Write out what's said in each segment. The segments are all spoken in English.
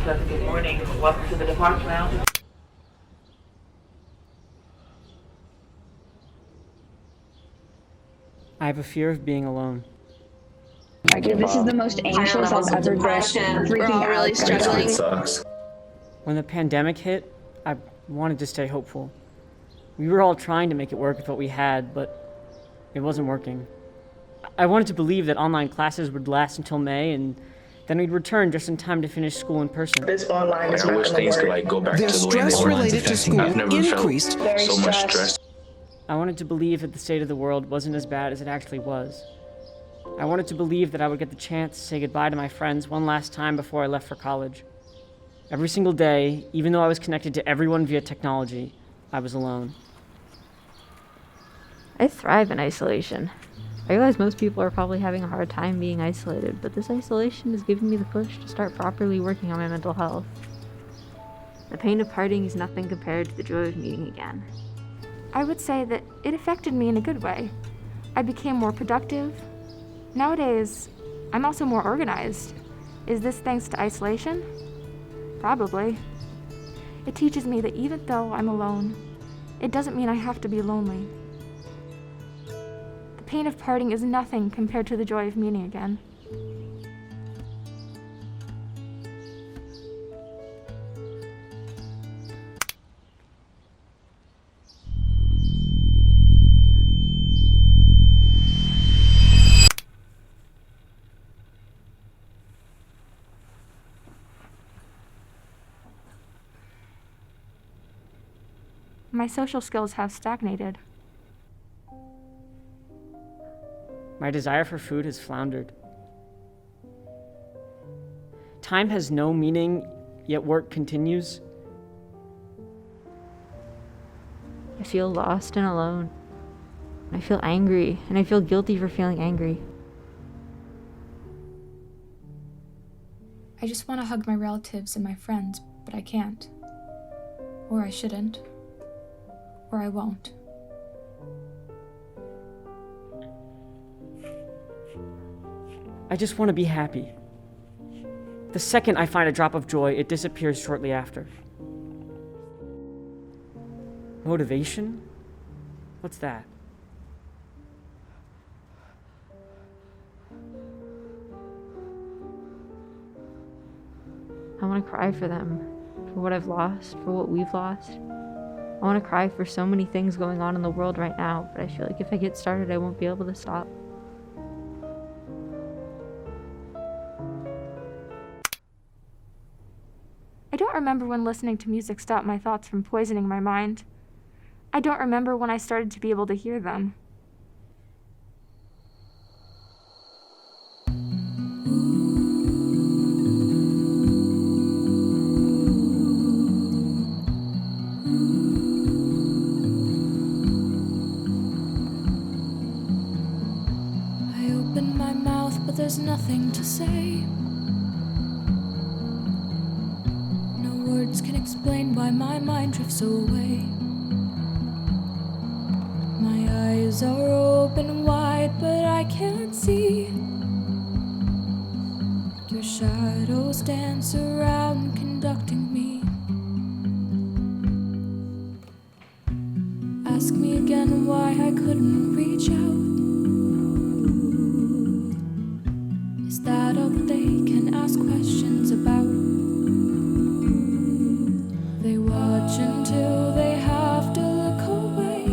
Pleasant good morning. Welcome to the departure lounge. I have a fear of being alone. Dude, this is the most anxious I've ever been. We're all really struggling. It sucks. When the pandemic hit, I wanted to stay hopeful. We were all trying to make it work with what we had, but it wasn't working. I wanted to believe that online classes would last until May, and then we'd return just in time to finish school in person. This online is I not wish gonna things could work. go back The to the way they stress were. related to school I've never increased. felt so much stress. I wanted to believe that the state of the world wasn't as bad as it actually was. I wanted to believe that I would get the chance to say goodbye to my friends one last time before I left for college. Every single day, even though I was connected to everyone via technology, I was alone. I thrive in isolation. I realize most people are probably having a hard time being isolated, but this isolation is giving me the push to start properly working on my mental health. The pain of parting is nothing compared to the joy of meeting again. I would say that it affected me in a good way. I became more productive. Nowadays, I'm also more organized. Is this thanks to isolation? Probably. It teaches me that even though I'm alone, it doesn't mean I have to be lonely. The pain of parting is nothing compared to the joy of meeting again. My social skills have stagnated. My desire for food has floundered. Time has no meaning, yet work continues. I feel lost and alone. I feel angry, and I feel guilty for feeling angry. I just want to hug my relatives and my friends, but I can't. Or I shouldn't. Or I won't. I just want to be happy. The second I find a drop of joy, it disappears shortly after. Motivation? What's that? I want to cry for them, for what I've lost, for what we've lost. I want to cry for so many things going on in the world right now, but I feel like if I get started, I won't be able to stop. I don't remember when listening to music stopped my thoughts from poisoning my mind. I don't remember when I started to be able to hear them. I open my mouth, but there's nothing to say. No words can explain why my mind drifts away. My eyes are open wide, but I can't see. Your shadows dance around, conducting me. Ask me again why I couldn't reach out. Is that all that they can ask questions about? They watch until they have to look away,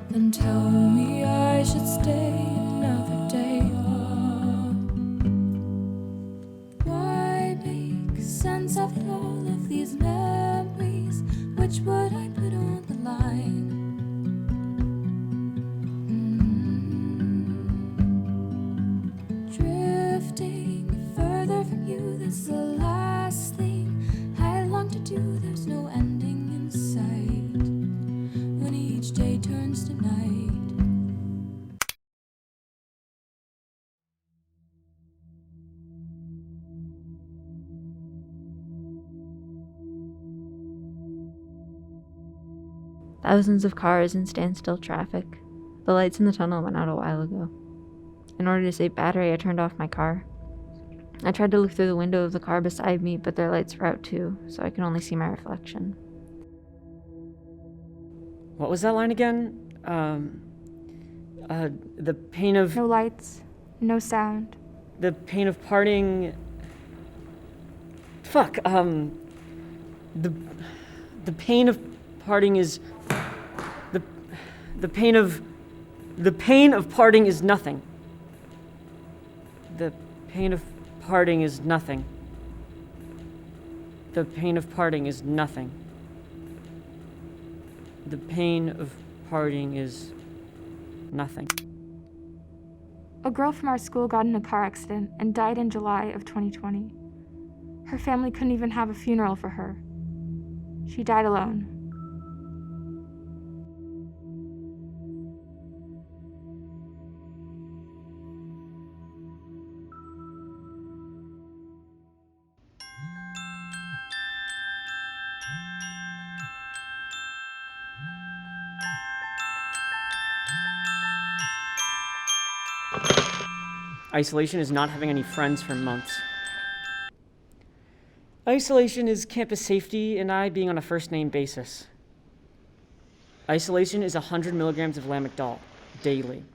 then tell me I should stay another day. Why make sense of it all of these memories? Which would I put on the line? Drifting further from you, that's the last thing I long to do. There's no ending in sight when each day turns to night. Thousands of cars in standstill traffic. The lights in the tunnel went out a while ago. In order to save battery, I turned off my car. I tried to look through the window of the car beside me, but their lights were out too, so I could only see my reflection. What was that line again? The pain of... No lights, no sound. The pain of parting... Fuck, the pain of parting is... The pain of parting is nothing. The pain of parting is nothing. The pain of parting is nothing. The pain of parting is nothing. A girl from our school got in a car accident and died in July of 2020. Her family couldn't even have a funeral for her. She died alone. Isolation is not having any friends for months. Isolation is campus safety and I being on a first-name basis. Isolation is 100 milligrams of Lamictal daily.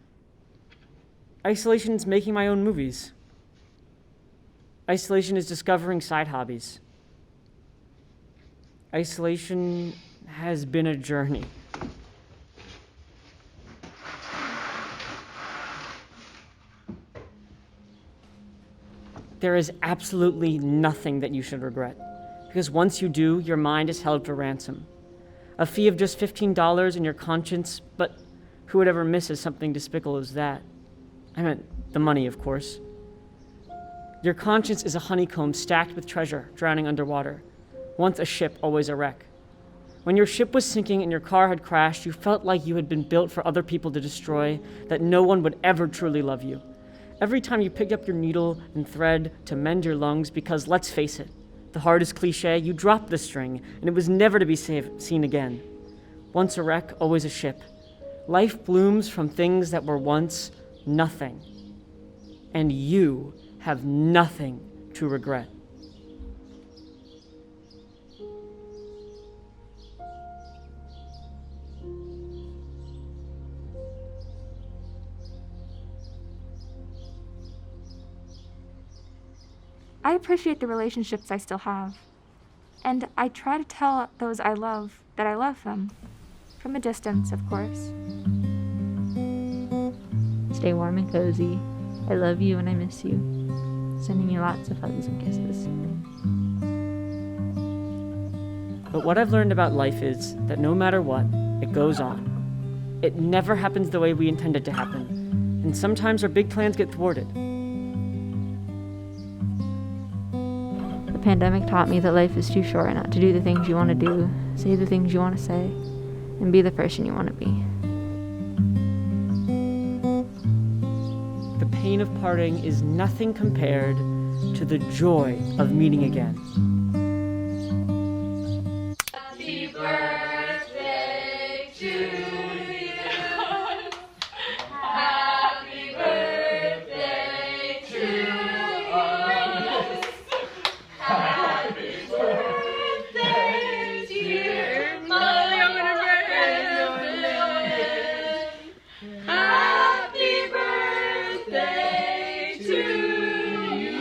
Isolation is making my own movies. Isolation is discovering side hobbies. Isolation has been a journey. There is absolutely nothing that you should regret, because once you do, your mind is held for ransom. A fee of just $15 in your conscience, but who would ever miss as something despicable as that? I meant the money, of course. Your conscience is a honeycomb stacked with treasure, drowning underwater. Once a ship, always a wreck. When your ship was sinking and your car had crashed, you felt like you had been built for other people to destroy, that no one would ever truly love you. Every time you picked up your needle and thread to mend your lungs, because let's face it, the hardest cliche, you dropped the string, and it was never to be seen again. Once a wreck, always a ship. Life blooms from things that were once nothing. And you have nothing to regret. I appreciate the relationships I still have. And I try to tell those I love that I love them. From a distance, of course. Stay warm and cozy. I love you and I miss you. Sending you lots of hugs and kisses. But what I've learned about life is that no matter what, it goes on. It never happens the way we intend it to happen. And sometimes our big plans get thwarted. The pandemic taught me that life is too short not to do the things you want to do, say the things you want to say, and be the person you want to be. The pain of parting is nothing compared to the joy of meeting again. Happy birthday to you. Happy birthday to us. Happy birthday, dear Molly. Happy birthday to you.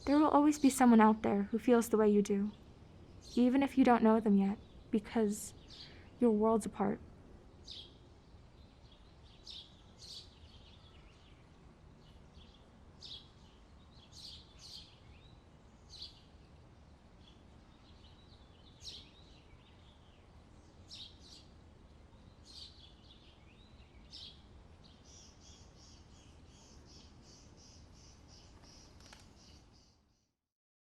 There will always be someone out there who feels the way you do. Even if you don't know them yet, because you're worlds apart.